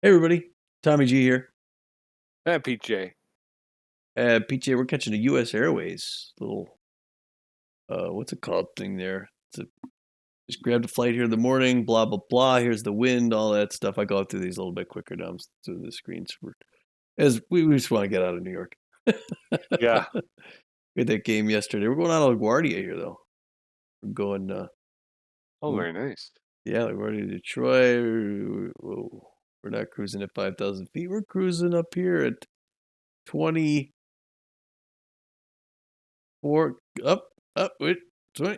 Hey everybody, Tommy G here. PJ. PJ, we're catching a U.S. Airways little what's it called thing there. Just grabbed a flight here in the morning. Blah blah blah. Here's the wind, all that stuff. I go through these a little bit quicker now through the screens. As we just want to get out of New York. Yeah. We had that game yesterday. We're going out of LaGuardia here though. We're going. Oh, very nice. Yeah, LaGuardia, Detroit. Whoa. We're not cruising at 5,000 feet. We're cruising up here at 24 up. Wait, 20.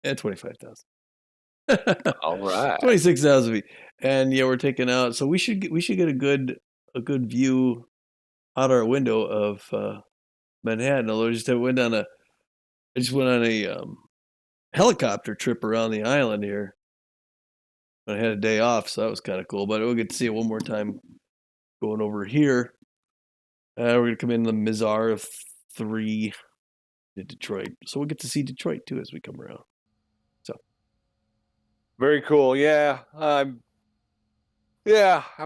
And 25,000. All right. 26,000 feet. And yeah, we're taking out. So we should get a good view out our window of Manhattan. Although I just went on a helicopter trip around the island here. I had a day off, so that was kind of cool. But we'll get to see it one more time going over here. We're gonna come in the Mizar of 3 to Detroit, so we'll get to see Detroit too as we come around. So Very cool. I'm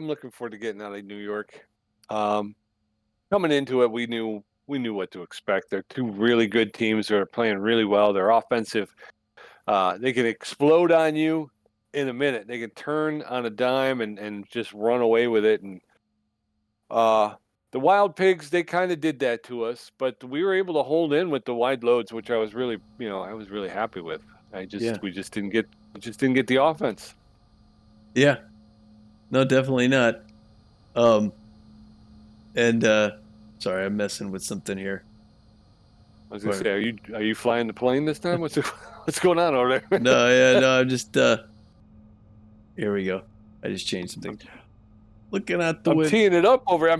looking forward to getting out of New York. Um, Coming into it, we knew what to expect. They're two really good teams that are playing really well. They're offensive. They can explode on you in a minute. They can turn on a dime and just run away with it. And uh, the Wild Pigs, they kind of did that to us, but we were able to hold in with the wide loads, which I was really happy with. yeah, We just didn't get the offense. yeah, no, definitely not. Um, and sorry, I'm messing with something here. I was gonna Or, say, are you flying the plane this time? What's going on over there? no, yeah, no, I'm just here we go. I just changed something. Looking out the window. I'm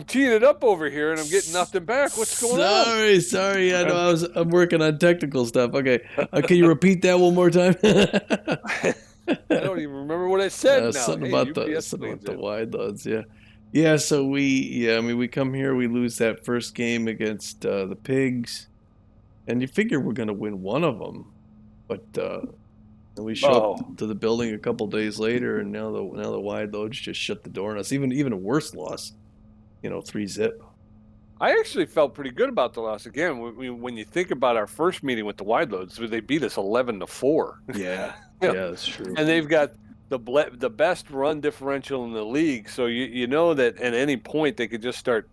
teeing it up over here, and I'm getting nothing back. What's going on? Sorry. I know I'm, I'm working on technical stuff. Okay, can you repeat that one more time? I don't even remember what I said now. Something Hey, about UPS the plane's in. wide loads. Yeah, yeah. So I mean, we come here, we lose that first game against the Pigs, and you figure we're gonna win one of them, but and we show up Oh, to the building a couple days later, and now the wide loads just shut the door on us. Even a worse loss, 3-zip. I actually felt pretty good about the loss. Again, when you think about our first meeting with the wide loads, they beat us 11-4. Yeah, Yeah, yeah, that's true. and they've got the best run differential in the league. So you know that at any point they could just start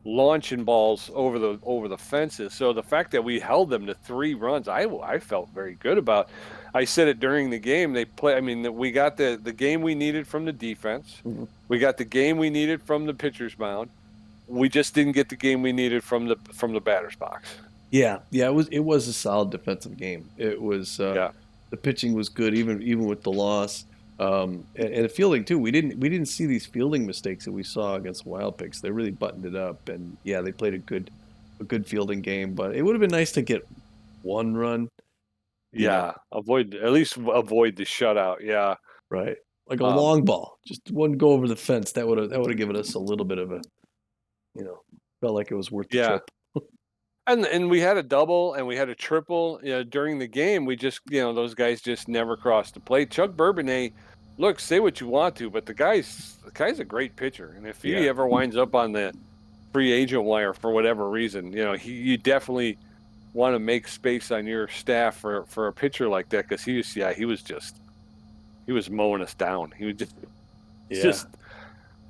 launching balls over the fences. So the fact that we held them to 3 runs, I felt very good about. I said it during the game. I mean, that we got the game we needed from the defense. Mhm. We got the game we needed from the pitcher's mound. We just didn't get the game we needed from the batter's box. Yeah. It was a solid defensive game. It was Yeah. the pitching was good even with the loss. And the fielding too. We didn't see these fielding mistakes that we saw against Wild Pigs. They really buttoned it up, and yeah, they played a good fielding game. But it would have been nice to get one run, you know, Yeah. At least avoid the shutout. Yeah. right? Like a Um, long ball, just one go over the fence. That would have given us a little bit of a, you know, felt like it was worth the yeah. trip. And we had a double and we had a triple, during the game. We just, those guys just never crossed the plate. Chuck Bourbonnais, look, say what you want to, but the guy's a great pitcher. And if he Yeah, ever winds up on the free agent wire for whatever reason, you definitely want to make space on your staff for a pitcher like that, because he was mowing us down. He was yeah. just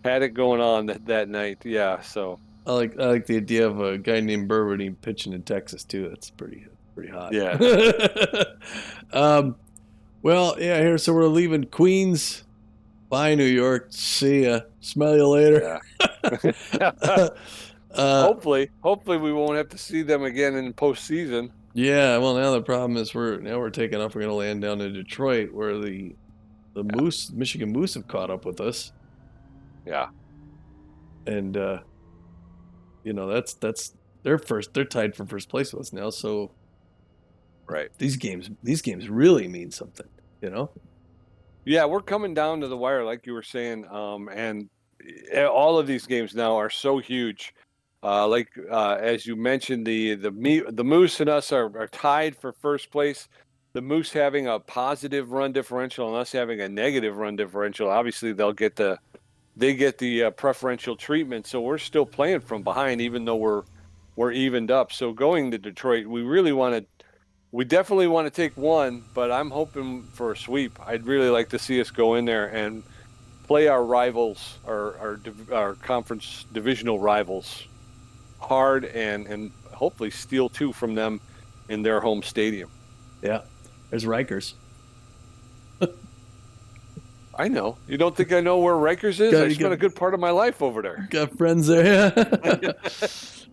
had it going on that night. Yeah, so I like the idea of a guy named Burwardine pitching in Texas too. That's pretty hot. yeah. um, well, yeah. Here, so we're leaving Queens. Bye, New York. See ya. Smell you later. Yeah. uh, Hopefully we won't have to see them again in postseason. yeah. Well, now the problem is we're taking off. We're gonna land down in Detroit, where the Yeah. Moose, Michigan Moose, have caught up with us, Yeah. and that's their first. They're tied for first place with us now. So Right. these games really mean something. You know. Yeah, we're coming down to the wire, like you were saying, and all of these games now are so huge. As you mentioned, the Moose and us are tied for first place. the Moose having a positive run differential and us having a negative run differential, obviously they get the preferential treatment. So we're still playing from behind, even though we're evened up. So going to Detroit, we definitely want to take one, but I'm hoping for a sweep. I'd really like to see us go in there and play our rivals, our conference divisional rivals, hard and hopefully steal two from them in their home stadium. Yeah. There's Rikers. I know. You don't think I know where Rikers is? Got I you got spent a good part of my life over there. got friends there. Yeah.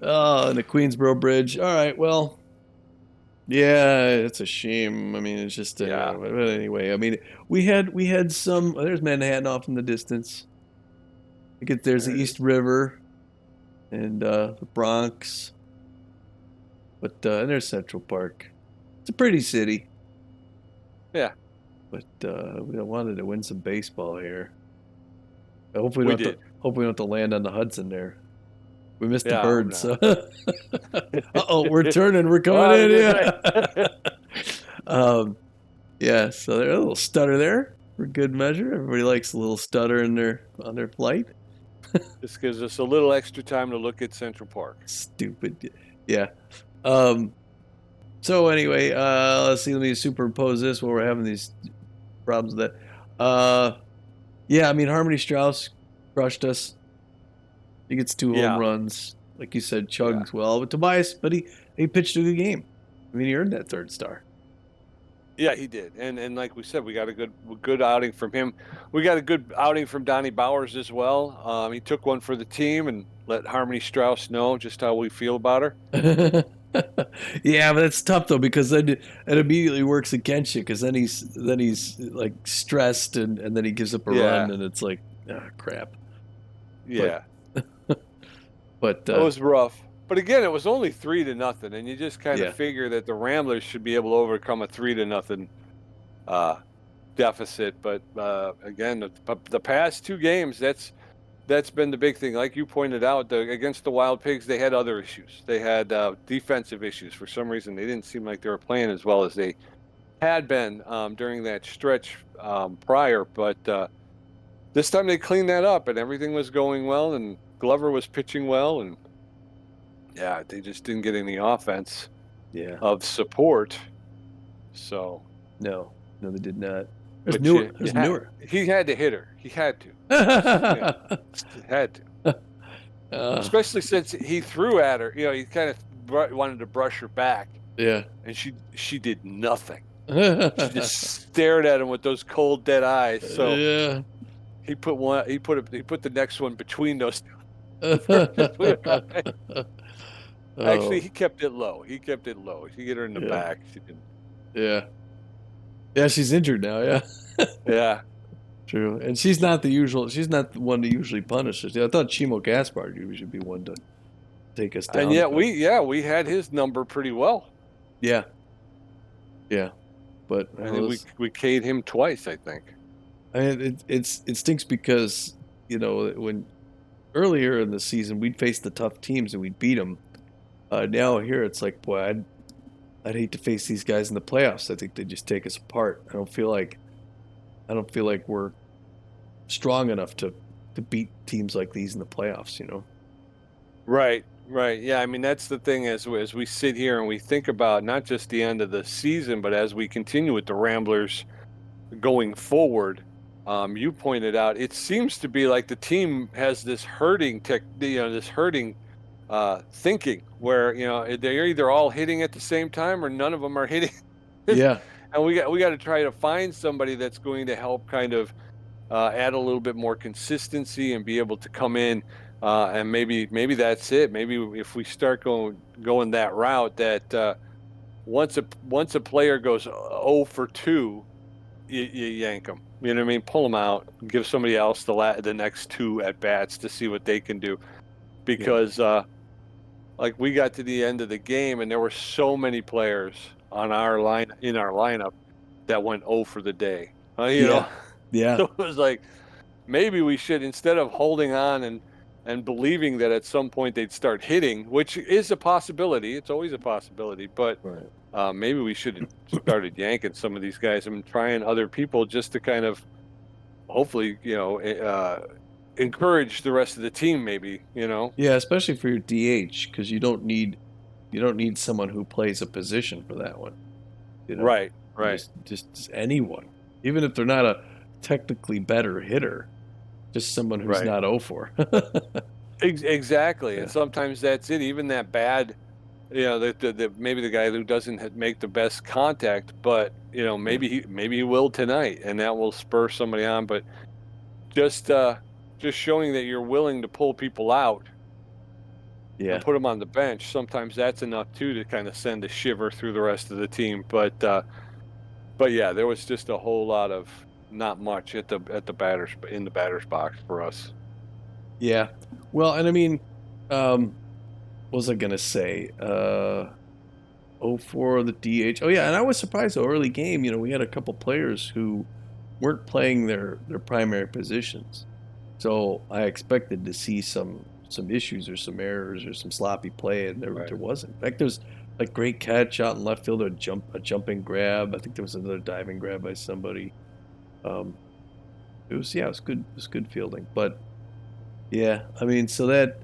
Oh, and the Queensboro Bridge. All right. Well, yeah, it's a shame. I mean, it's just Yeah. but anyway, I mean, we had some. There's Manhattan off in the distance. I get there's the There it East is. River and the Bronx, but and there's Central Park. It's a pretty city, Yeah, but we wanted to win some baseball here. I we did. hope we don't have to land on the Hudson there. We missed the Yeah, I hope birds. not. So. Uh-oh, we're turning. We're coming Oh, I was in. gonna Yeah. say. um, yeah. So there's a little stutter there for good measure. Everybody likes a little stutter in their on their flight. This gives us a little extra time to look at Central Park. Stupid. Yeah. Um, so anyway, let's see. Let me superimpose this while we're having these problems with that. Yeah. I mean, Harmony Strauss crushed us. He gets two home Yeah, runs, like you said. yeah. Chugs well, but Tobias, but he pitched a good game. I mean, he earned that third star. Yeah, he did. And like we said, we got a good outing from him. We got a good outing from Donnie Bowers as well. He took one for the team and let Harmony Strauss know just how we feel about her. Yeah, but that's tough though because then it immediately works against you because then he's like stressed and then he gives up a run Yeah, and it's like crap. But yeah. but That was rough. But again, it was only 3-0, and you just kind of yeah, figure that the Ramblers should be able to overcome a 3-0 uh, deficit. But again, the past two games, that's been the big thing. Like you pointed out, against the Wild Pigs, they had other issues. They had defensive issues. For some reason, they didn't seem like they were playing as well as they had been during that stretch prior. But this time they cleaned that up, and everything was going well, and Glover was pitching well, and yeah, they just didn't get any offense yeah. of support. So, No, no, they did not. There's but newer. you There's had newer. he had to hit her. He had to. Had to. uh, Especially since he threw at her. You know, he kind of wanted to brush her back, yeah. and she did nothing. She just stared at him with those cold, dead eyes. So Yeah. he put one. He put the next one between those perfectly right. Actually, Oh, he kept it low. He kept it low. He hit her in the yeah, back. She didn't. yeah, yeah. She's injured now. Yeah, Yeah. true. And she's not the usual. She's not the one that usually punishes. Yeah, I thought Chimo Gaspard usually be one to take us And down, yet but we had his number pretty well. yeah, yeah. But I well, think we K'd him twice, I think. I mean, it stinks because when earlier in the season we'd face the tough teams and we'd beat them. Now here it's like, boy, I'd hate to face these guys in the playoffs. I think they just take us apart. I don't feel like we're strong enough to beat teams like these in the playoffs. Right, right. Yeah, I mean that's the thing as we sit here and we think about not just the end of the season, but as we continue with the Ramblers going forward. You pointed out it seems to be like the team has this this herding thinking where they're either all hitting at the same time or none of them are hitting. Yeah, And we got to try to find somebody that's going to help kind of add a little bit more consistency and be able to come in and maybe that's it. Maybe if we start going that route, that once a player goes 0 for 2, you yank them. You know what I mean? Pull them out, give somebody else the next two at bats to see what they can do. yeah, Because like we got to the end of the game and there were so many players on our lineup that went 0 for the day. yeah, yeah, So it was like maybe we should, instead of holding on and believing that at some point they'd start hitting, which is a possibility. It's always a possibility, but right. Maybe we should have started yanking some of these guys and trying other people just to kind of hopefully, encourage the rest of the team. Maybe, Yeah, especially for your DH, because you don't need someone who plays a position for that one. You know, Right, right, just anyone, even if they're not a technically better hitter, just someone who's right. not 0 for. Exactly. And Yeah, sometimes that's it. Even that bad, maybe the guy who doesn't make the best contact, but yeah, maybe he will tonight, and that will spur somebody on. But just uh, just showing that you're willing to pull people out and yeah, put them on the bench, sometimes that's enough too to kind of send a shiver through the rest of the team. But yeah, there was just a whole lot of not much at the batters in the batters box for us. yeah. Well, and I mean, um, what was I gonna say? 0 for the DH. Oh yeah, and I was surprised though, early game, we had a couple players who weren't playing their primary positions. So I expected to see some issues or some errors or some sloppy play, and there Right. wasn't. In fact, there was like great catch out in left field, a jumping grab. I think there was another diving grab by somebody. Um, it was good. It was good fielding. But yeah, I mean, that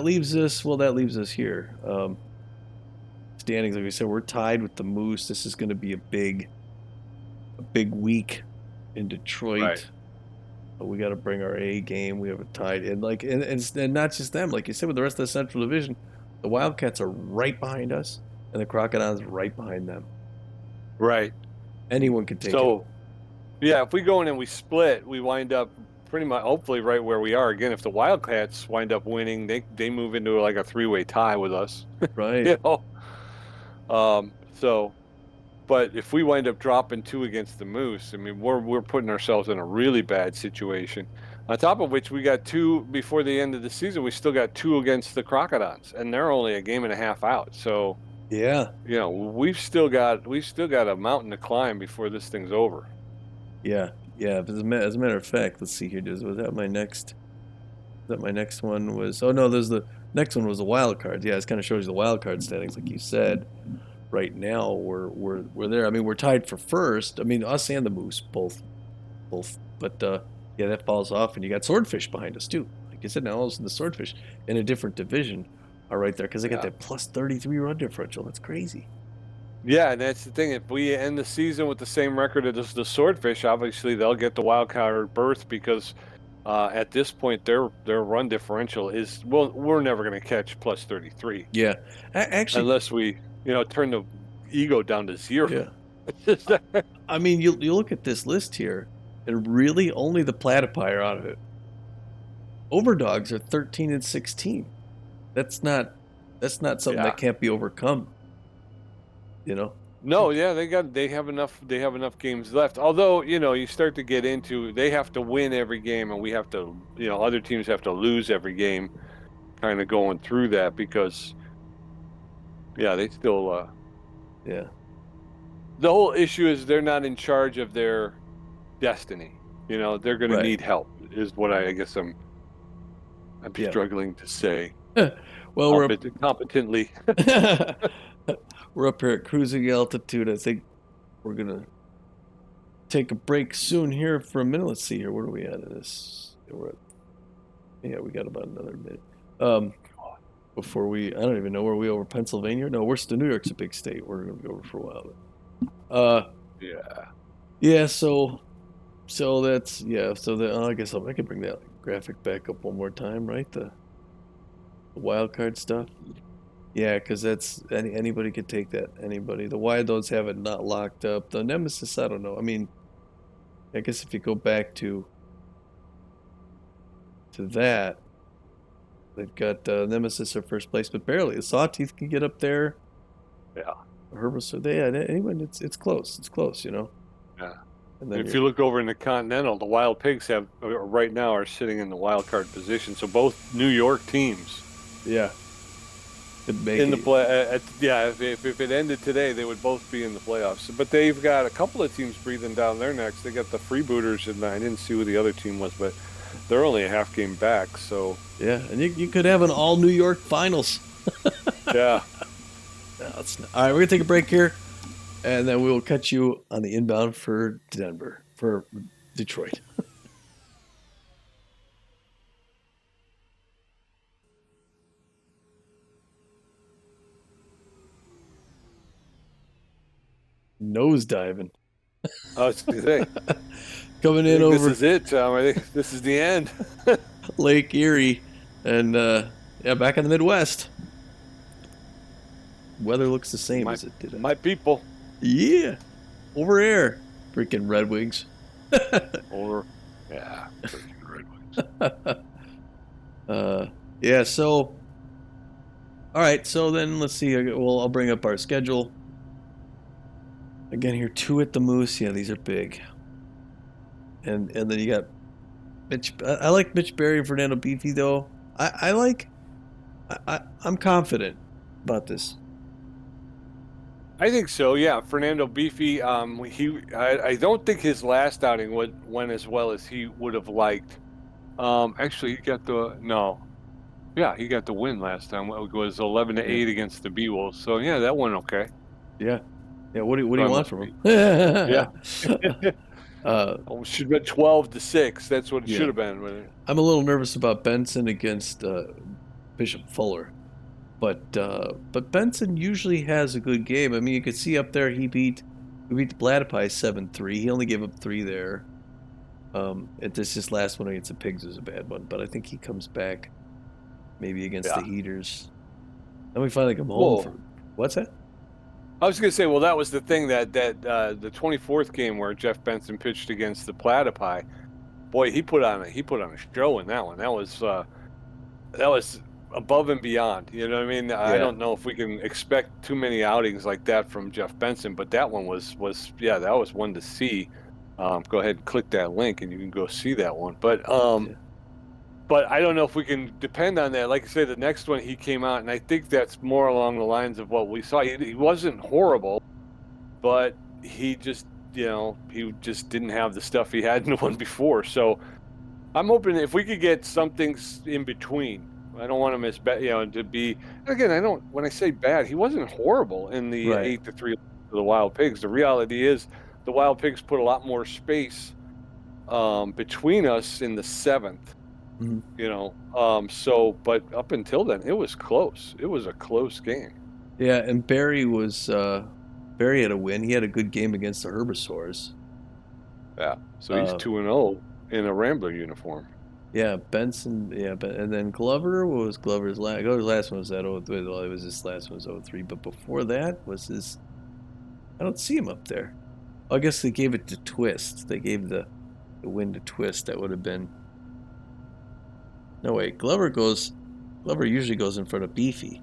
leaves us. Well, that leaves us here. Standings, like we said, we're tied with the Moose. This is going to be a big week in Right. Detroit. But we got to bring our A game. We have a tied, and not just them. Like you said, with the rest of the Central Division, the Wildcats are right behind us, and the Crocodiles right behind them. Right. Anyone can take it. So yeah, if we go in and we split, we wind up pretty much hopefully right where we are. Again, if the Wildcats wind up winning, they move into like a three-way tie with us. Right? You know. So but if we wind up dropping two against the Moose, I mean we're putting ourselves in a really bad situation. On top of which we got two before the end of the season, we still got two against the Crocodiles, and they're only a game and a half out. So, Yeah, we've still got a mountain to climb before this thing's over. yeah, yeah. But as a matter of fact, let's see here. Was that my next? That my next one was? Oh no, there's the next one was the wild cards. Yeah, it kind of shows you the wild card standings, like you said. Right now, we're there. I mean, we're tied for first. I mean, us and the Moose both. But yeah, that falls off, and you got Swordfish behind us too. Like you said, now all of a sudden the Swordfish in a different division are right there because they got Yeah. that plus 33 run differential. That's crazy. Yeah, and that's the thing. If we end the season with the same record as the Swordfish, obviously they'll get the wild card berth because at this point their run differential is well, we're never going to catch plus 33 Yeah, actually, unless we turn the ego down to zero. yeah. I mean, you look at this list here, and really only the Platypi are out of it. Overdogs are 13 and 16. That's not something Yeah. that can't be overcome. You know. No, yeah, they have enough games left. Although, you start to get into they have to win every game and we have to, other teams have to lose every game kind of going through that because yeah, they still Yeah. the whole issue is they're not in charge of their destiny. They're going to Right. need help is what I guess I'm Yeah. struggling to say Well, competently. we're up here at cruising altitude. I think we're gonna take a break soon here for a minute. Let's see here. Where are we at in this? Yeah, we got about another minute. Um, before I don't even know where we over Pennsylvania. No, we're still New York's a big state. We're gonna be over for a while. Uh, Yeah. yeah. So that's yeah. So I guess I could bring that graphic back up one more time, right? The wild card stuff. Yeah, because that's anybody could take that. Anybody. The Widows have it not locked up. The Nemesis, I don't know. I mean, I guess if you go back to that, they've got Nemesis are first place, but barely. The Sawteeth can get up there. Yeah. Herbal, they yeah, anyone. It's close. It's close, Yeah. And then If you're you look over in the Continental, the Wild Pigs have right now are sitting in the wild card position. So both New York teams yeah, could make in the it. play. Yeah, if it ended today, they would both be in the playoffs. But they've got a couple of teams breathing down their necks. They got the Freebooters, and I didn't see who the other team was, but they're only a half game back. So Yeah, and you could have an all New York finals. yeah, No, it's not. All right, we're gonna take a break here, and then we will catch you on the inbound for Denver, for Detroit. Nose diving. I was gonna say, Coming I in think this over is it, Tom. I think this is the end. Lake Erie, and yeah, back in the Midwest. Weather looks the same My as it did. my people. Yeah, over there, freaking Red Wings. Or yeah, freaking Red Wings. uh, yeah. So, all right. So then let's see. Well, I'll bring up our schedule again here. Two at the Moose. Yeah, these are big. And then you got Mitch. I like Mitch Berry and Fernando Beefy though. I like. I'm confident about this. I think so. Yeah, Fernando Beefy. I don't think his last outing went as well as he would have liked. Actually, he got the no. Yeah, he got the win last time. It was 11 to Yeah, 8 against the B Wolves. So yeah, that went okay. yeah, yeah. What do So you I want must from be. him? Yeah. uh, Should have been 12 to 6. That's what it should yeah. have been. I'm a little nervous about Benson against Bishop Fuller, but Benson usually has a good game. I mean, you could see up there he beat the Platypi 7-3. He only gave up three there. This last one against the Pigs was a bad one, but I think he comes back maybe against the Yeah. Heaters. Then we finally come home for Well, what's that? I was gonna say, well, that was the thing that the 24th game where Jeff Benson pitched against the Platypi. Boy, he put on a show in that one. That was above and beyond. You know what I mean? I Yeah, don't know if we can expect too many outings like that from Jeff Benson, but that one was yeah, that was one to see. Go ahead and click that link and you can go see that one. yeah, But I don't know if we can depend on that. Like I said, the next one he came out, and I think that's more along the lines of what we saw. He wasn't horrible, but he just, he just didn't have the stuff he had in the one before. So I'm hoping if we could get something in between. I don't want him as bad, to be. Again, I don't. When I say bad, he wasn't horrible in the right. 8-3 for the Wild Pigs. The reality is, the Wild Pigs put a lot more space between us in the seventh. Mhm. So but up until then, it was close. It was a close game. Yeah, and Barry had a win. He had a good game against the Herbivores. Yeah. So he's Uh, 2-0 in a Rambler uniform. yeah, Benson. Yeah, and then Glover. What was Glover's last? Oh, his last one was that 03. Well, it was his last one was 03. But before that was his. I don't see him up there. I guess they gave it to Twist. They gave the win to Twist. That would have been. No wait, Glover goes. Glover usually goes in front of Beefy.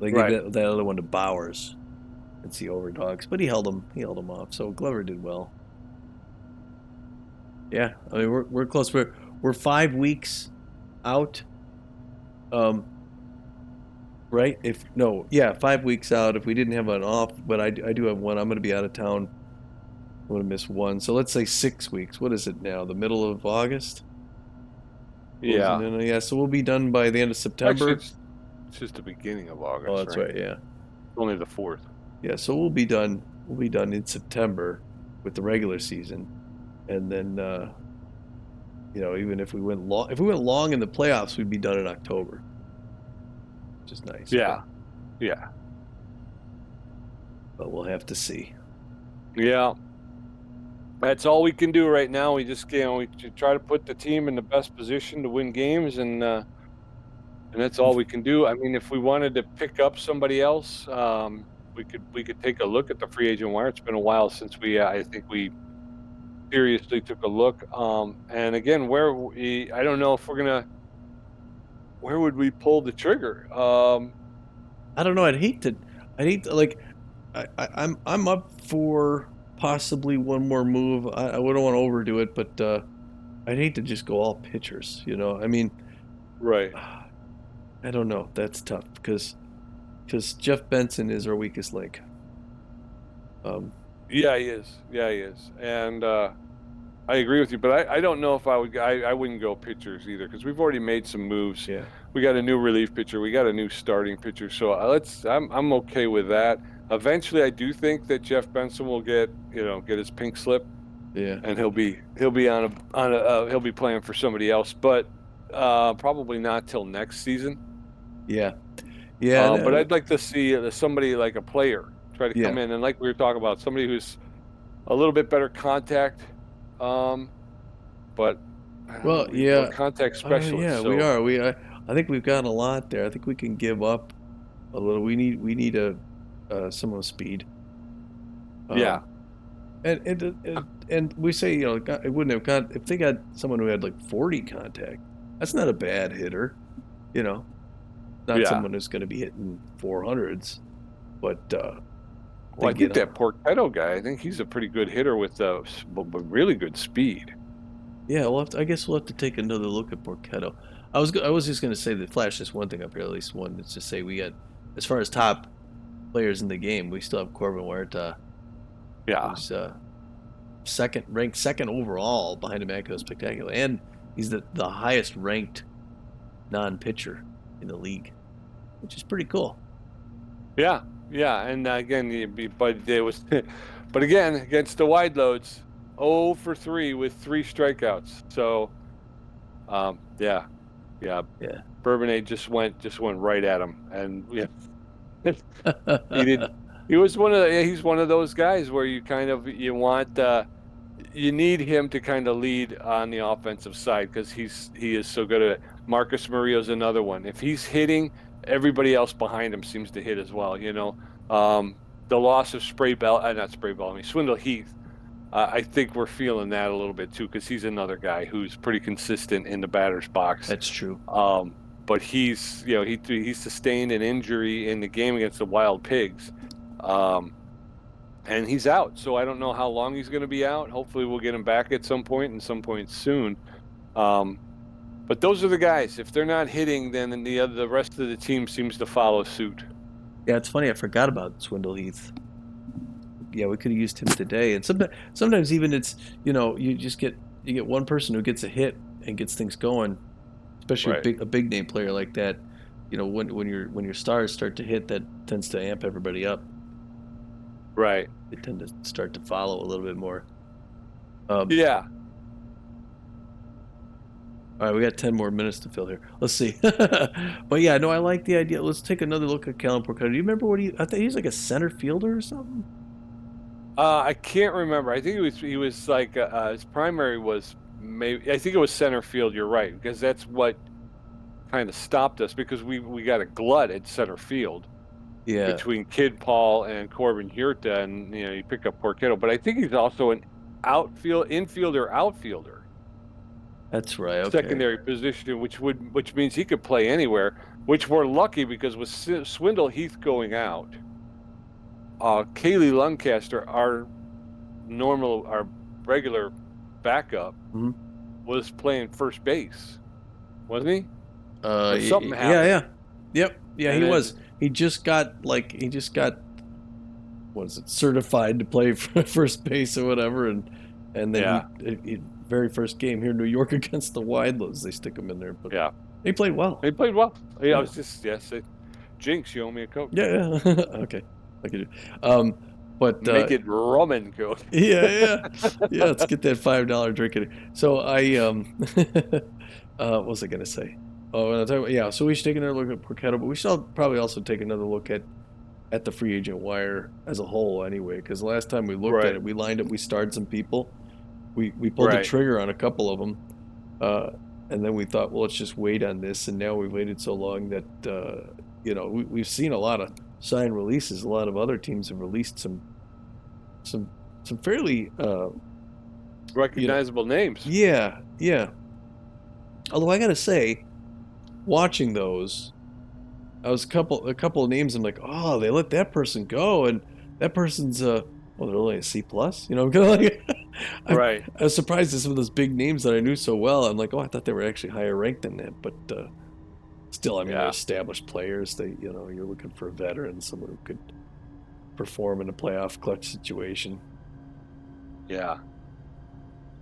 They gave Right. that other one to Bowers. It's the overdogs, but he held him. He held him off. So Glover did well. Yeah, I mean we're close. We're 5 weeks out. Um, right? If no, yeah, 5 weeks out. If we didn't have an off, but I do have one. I'm going to be out of town. I'm going to miss one. So let's say 6 weeks. What is it now? The middle of August? Closing Yeah. in. Yeah, so we'll be done by the end of Actually, September. it's just the beginning of Oh, August, that's right? right. Yeah, Only the 4th. yeah. So we'll be done. We'll be done in September with the regular season, and then even if we went long in the playoffs, we'd be done in October, which is nice. Yeah. Yeah. But we'll have to see. Yeah. That's all we can do right now. We just, try to put the team in the best position to win games, and that's all we can do. I mean, if we wanted to pick up somebody else, we could take a look at the free agent wire. It's been a while since I think we seriously took a look. And again, I don't know if where would we pull the trigger? I don't know. I'd hate to like. I'm up for possibly one more move. I wouldn't want to overdo it, but I'd hate to just go all pitchers. I mean, Right. I don't know. That's tough because Jeff Benson is our weakest link. Um, Yeah, he is. Yeah, he is. And I agree with you, but I don't know if I wouldn't go pitchers either because we've already made some moves. Yeah, We got a new relief pitcher, we got a new starting pitcher, so I'm okay with that. Eventually, I do think that Jeff Benson will get his pink slip, yeah, and he'll be he'll be playing for somebody else, but probably not till next season. yeah, yeah, But I'd like to see somebody like a player try to come yeah. in and like we were talking about somebody who's a little bit better contact. Um, but I don't know. Well, We're yeah, contact specialists, yeah, we so are. I think we've got a lot there. I think we can give up a little. We need some of speed. yeah, Um, and we say, it wouldn't have got if they got someone who had like 40 contact. That's not a bad hitter, you know. Not yeah. someone who's going to be hitting 400s, but they Well, I get think on. that Porchetto guy. I think he's a pretty good hitter with really good speed. Yeah, I guess we'll have to take another look at Porchetto. I was just going to say that flash this one thing up here, at least one. It's just say we got as far as top players in the game, we still have Corbin Huerta, Yeah, who's ranked second overall behind Emmanuel Spectacular, and he's the highest ranked non-pitcher in the league, which is pretty cool. yeah, yeah. And again, but there was, but again against the wide loads, 0 for 3 with 3 strikeouts. So, yeah, yeah. Yeah. Bourbonnais just went right at him, and yeah, he did. He was he's one of those guys where you want you need him to kind of lead on the offensive side because he is so good at it. Marcus Maria's another one. If he's hitting, everybody else behind him seems to hit as well. The loss of not Spray Bell, I mean Swindle Heath. I think we're feeling that a little bit too because he's another guy who's pretty consistent in the batter's box. That's true. Um, but he sustained an injury in the game against the Wild Pigs. Um, and he's out. So I don't know how long he's going to be out. Hopefully, we'll get him back at some point and some point soon. Um, but those are the guys. If they're not hitting, then the rest of the team seems to follow suit. Yeah, it's funny. I forgot about Swindle Heath. Yeah, we could have used him today. And sometimes even it's you get one person who gets a hit and gets things going, especially Right. a big name player like that. When your stars start to hit, that tends to amp everybody up. Right. They tend to start to follow a little bit more. Um, Yeah. all right, we got 10 more minutes to fill here. Let's see. But yeah, no, I like the idea. Let's take another look at Kellen Porcaro. Do you remember I think he's like a center fielder or something? I can't remember. I think he was like his primary was maybe I think it was center field. You're right because that's what kind of stopped us because we got a glut at center field Yeah, between Kid Paul and Corbin Hurta, and you pick up Porchetto. But I think he's also an outfielder, that's right. Okay. secondary position, which means he could play anywhere. Which we're lucky because with Swindle Heath going out, Kaylee Luncaster, our regular backup, Mhm. was playing first base, wasn't he? Or something Yeah, happened, yeah. Yep. Yeah, and he was. then He just got what is it, certified to play for first base or whatever, and then yeah, he very first game here in New York against the Widelows, they stick him in there, but yeah, he played well. he played well. Yeah, I Yeah. was just yes, Jinx, you owe me a coke. Yeah, yeah. Okay. I could do. Um, but Make it rum and coke. yeah, yeah, yeah. Let's get that $5 drink in it. So what was I gonna say? Oh, and I'll tell you, yeah. So we should take another look at Porchetto, but we should probably also take another look at the free agent wire as a whole, anyway. Because the last time we looked at Right, it, we starred some people. We pulled the right. trigger on a couple of them, uh, and then we thought, well, let's just wait on this. And now we've waited so long that we've seen a lot of sign releases. A lot of other teams have released some some fairly you know Recognizable names. yeah, yeah. Although I gotta say, watching those, I was a couple of names. I'm like, oh, they let that person go, and that person's well, they're only a C plus. I'm kind of like, Right. I was surprised at some of those big names that I knew so well. I'm like, oh, I thought they were actually higher ranked than that, but still, I mean, they're Yeah. established players. You're looking for a veteran, someone who could perform in a playoff clutch situation. Yeah.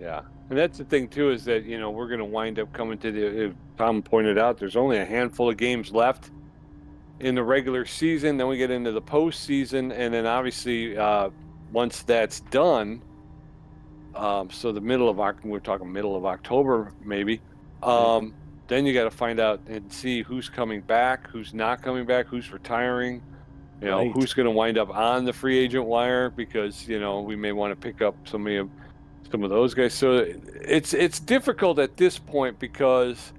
Yeah, and that's the thing too is that we're going to wind up coming to Tom pointed out. There's only a handful of games left in the regular season. Then we get into the postseason, and then obviously once that's done, so the middle of we're talking middle of October maybe. Right. Um, then you got to find out and see who's coming back, who's not coming back, who's retiring. Right. Who's going to wind up on the free agent wire because we may want to pick up some of those guys. So it's difficult at this point because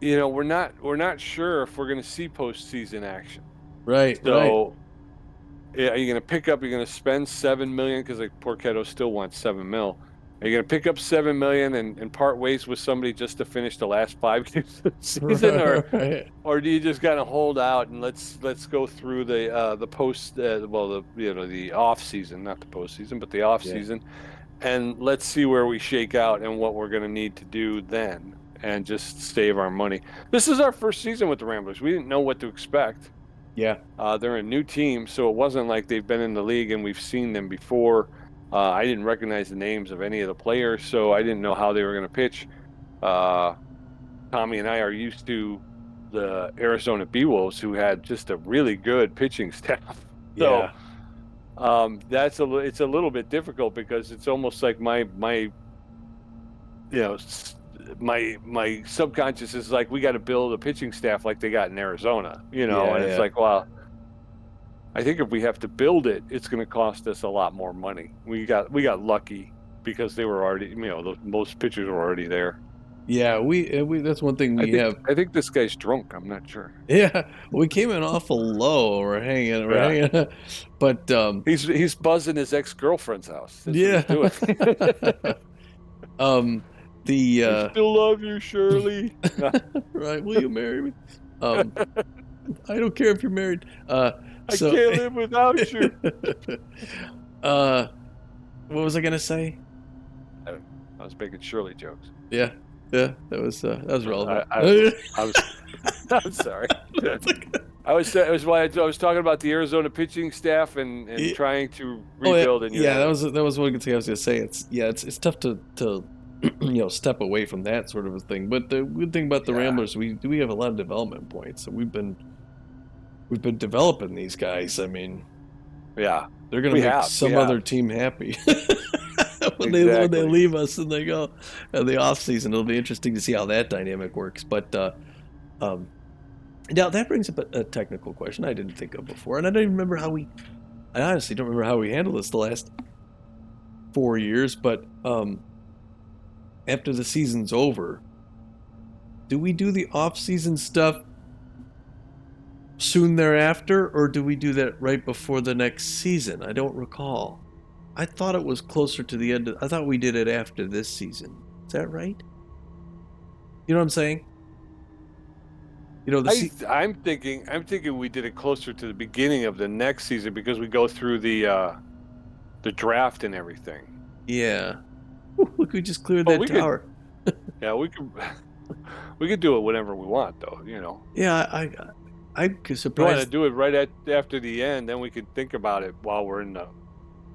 we're not sure if we're going to see postseason action. Right. Right. So yeah, are you going to pick up? You're going to spend 7 million because like Porchetto still wants 7 mil. Are you going to pick up 7 million and part ways with somebody just to finish the last 5 games of the season, or Right. or do you just kind of hold out and let's go through the post well the off season, not the postseason, but the off Yeah. season, and let's see where we shake out and what we're going to need to do then, and just save our money. This is our first season with the Ramblers. We didn't know what to expect. Yeah. They're a new team, so it wasn't like they've been in the league and we've seen them before. I didn't recognize the names of any of the players, so I didn't know how they were going to pitch. Uh, Tommy and I are used to the Arizona Wolves, who had just a really good pitching staff. So Yeah. it's a little bit difficult because it's almost like you know s- my subconscious is like we got to build a pitching staff like they got in Arizona, Yeah. and it's Yeah. like, well, I think if we have to build it, it's going to cost us a lot more money. We got lucky because they were already, most pitchers were already there. Yeah. We that's one thing I we think have. I think this guy's drunk. I'm not sure. Yeah. We came in awful low. We're Yeah, hanging, but he's buzzing his ex-girlfriend's house. That's what yeah. he's doing. um, the I still love you, Shirley. right. Will you marry me? Um, I don't care if you're married. I So, can't live without you. uh, what was I gonna say? I don't know. I was making Shirley jokes. Yeah, yeah, that was I, relevant. I, I was I'm sorry. That was why I was talking about the Arizona pitching staff and Yeah. trying to Oh yeah, rebuild, and yeah. That was one thing I was gonna say. It's tough to step away from that sort of a thing. But the good thing about the yeah, Ramblers, we have a lot of development points. So we've been developing these guys. I mean, yeah, they're gonna we make have, we some have other team happy when they exactly. leave us and they go in the off season. It'll be interesting to see how that dynamic works. But um, now that brings up a technical question I didn't think of before, and I don't even remember how we. I honestly don't remember how we handled this the last 4 years. But after the season's over, do we do the off season stuff soon thereafter, or do we do that right before the next season? I don't recall. I thought it was closer to the end. I thought we did it after this season. Is that right? You know what I'm saying? You know the I se- I'm thinking we did it closer to the beginning of the next season because we go through the draft and everything. Yeah. Ooh, look, we just cleared But that we could, tower. yeah, we could we could do it whenever we want, though. Yeah, I'm You want to surprised. do it right after the end, then we could think about it while we're in the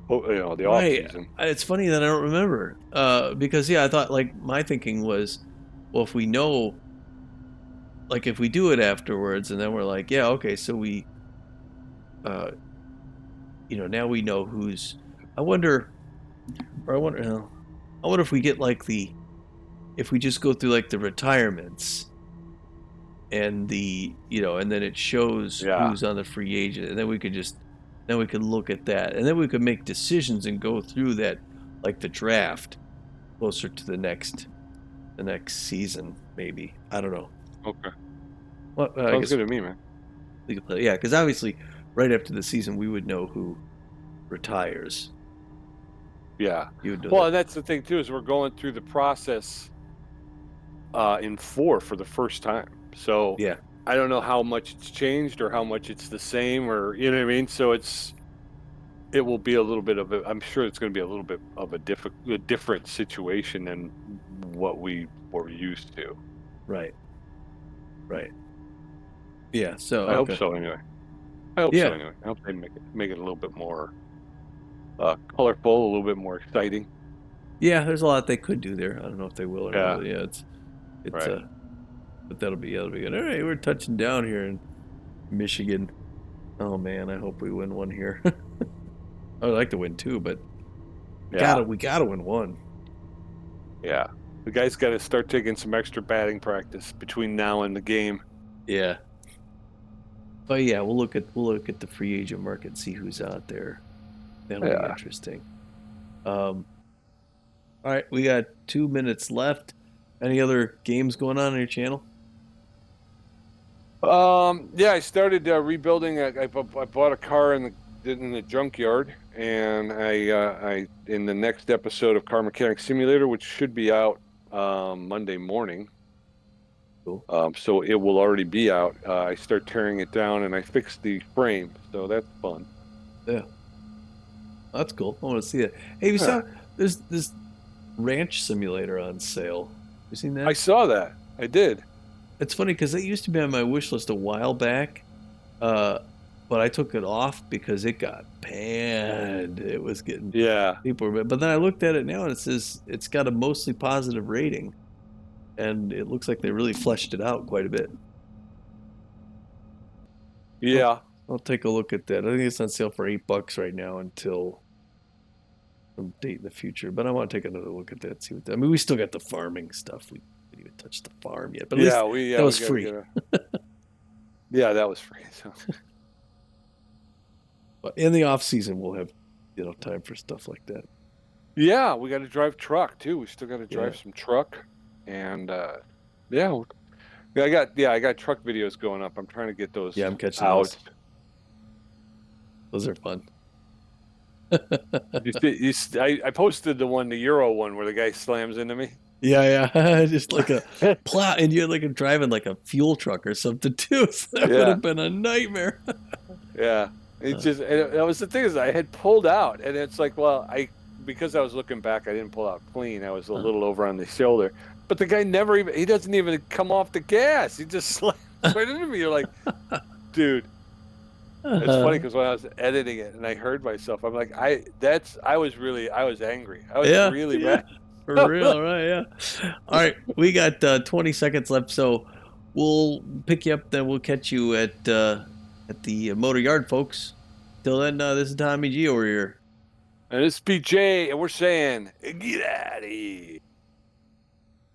off Right. season. It's funny that I don't remember. Because yeah, I thought like my thinking was, well, if we know, like if we do it afterwards, and then we're like, yeah, okay, so uh, now we know who's. I wonder, or I wonder if we get like if we just go through like the retirements and and then it shows Yeah. who's on the free agent, and then we could look at that, and then we could make decisions and go through that, like the draft, closer to the next season, maybe. I don't know. Okay. Well, I Sounds guess good to me, man. we could play. Yeah, because obviously, right after the season, we would know who retires. Yeah. You would know Well, that. and that's the thing too is we're going through the process in four for the first time. So Yeah. I don't know how much it's changed or how much it's the same, or you know what I mean. So it will be a little bit of a. I'm sure it's going to be a little bit of a different situation than what we were used to. Right. Right. Yeah. So I hope okay. so anyway. I hope so Yeah. anyway. I hope they make it a little bit more colorful, a little bit more exciting. Yeah, there's a lot they could do there. I don't know if they will or not, Yeah, but yeah, it's right. but that'll be good. All right, we're touching down here in Michigan. Oh man, I hope we win one here. I'd like to win two, but Yeah, we gotta win one. yeah. The guys got to start taking some extra batting practice between now and the game. Yeah. But yeah, we'll look at the free agent market and see who's out there. That'll be Yeah. interesting. Um, all right, we got 2 minutes left. Any other games going on your channel? Yeah, I started rebuilding. I bought a car in the junkyard, and I in the next episode of Car Mechanic Simulator, which should be out Monday morning. Cool. So it will already be out. I start tearing it down, and I fixed the frame, so that's fun. Yeah, that's cool. I want to see it. Hey, you Yeah, saw there's this ranch simulator on sale. You seen I that? saw that. I did. It's funny because it used to be on my wish list a while back, uh, but I took it off because it got panned. It was getting Yeah, people were, but then I looked at it now and it says it's got a mostly positive rating, and it looks like they really fleshed it out quite a bit. I'll, yeah, I'll take a look at that. I think it's on sale for $8 right now until some date in the future. But I want to take another look at that. See what that, I mean, we still got the farming stuff. We didn't even touch the farm yet, but at least that we was gotta free. get a. Yeah, that was free. So. But in the off season, we'll have time for stuff like that. Yeah, we got to drive truck too. We still got to Yeah, drive some truck, and yeah, I got truck videos going up. I'm trying to get those yeah, I'm catching out. those. Those are fun. I posted the Euro one where the guy slams into me. Yeah, yeah, just like a plow, and you're like driving like a fuel truck or something too. So that would Yeah, have been a nightmare. yeah. It's just and that was the thing is I had pulled out, and it's like, well, I because I was looking back, I didn't pull out clean. I was a little over on the shoulder, but the guy never even he doesn't even come off the gas. He just slams right into me. You're like, dude. It's funny Uh, because when I was editing it and I heard myself, I'm like, I was angry. I was yeah, really yeah, mad. for real, right? Yeah. All right, we got 20 seconds left, so we'll pick you up. Then we'll catch you at the motor yard, folks. Till then, this is Tommy G over here. And it's PJ, and we're saying, get out of here.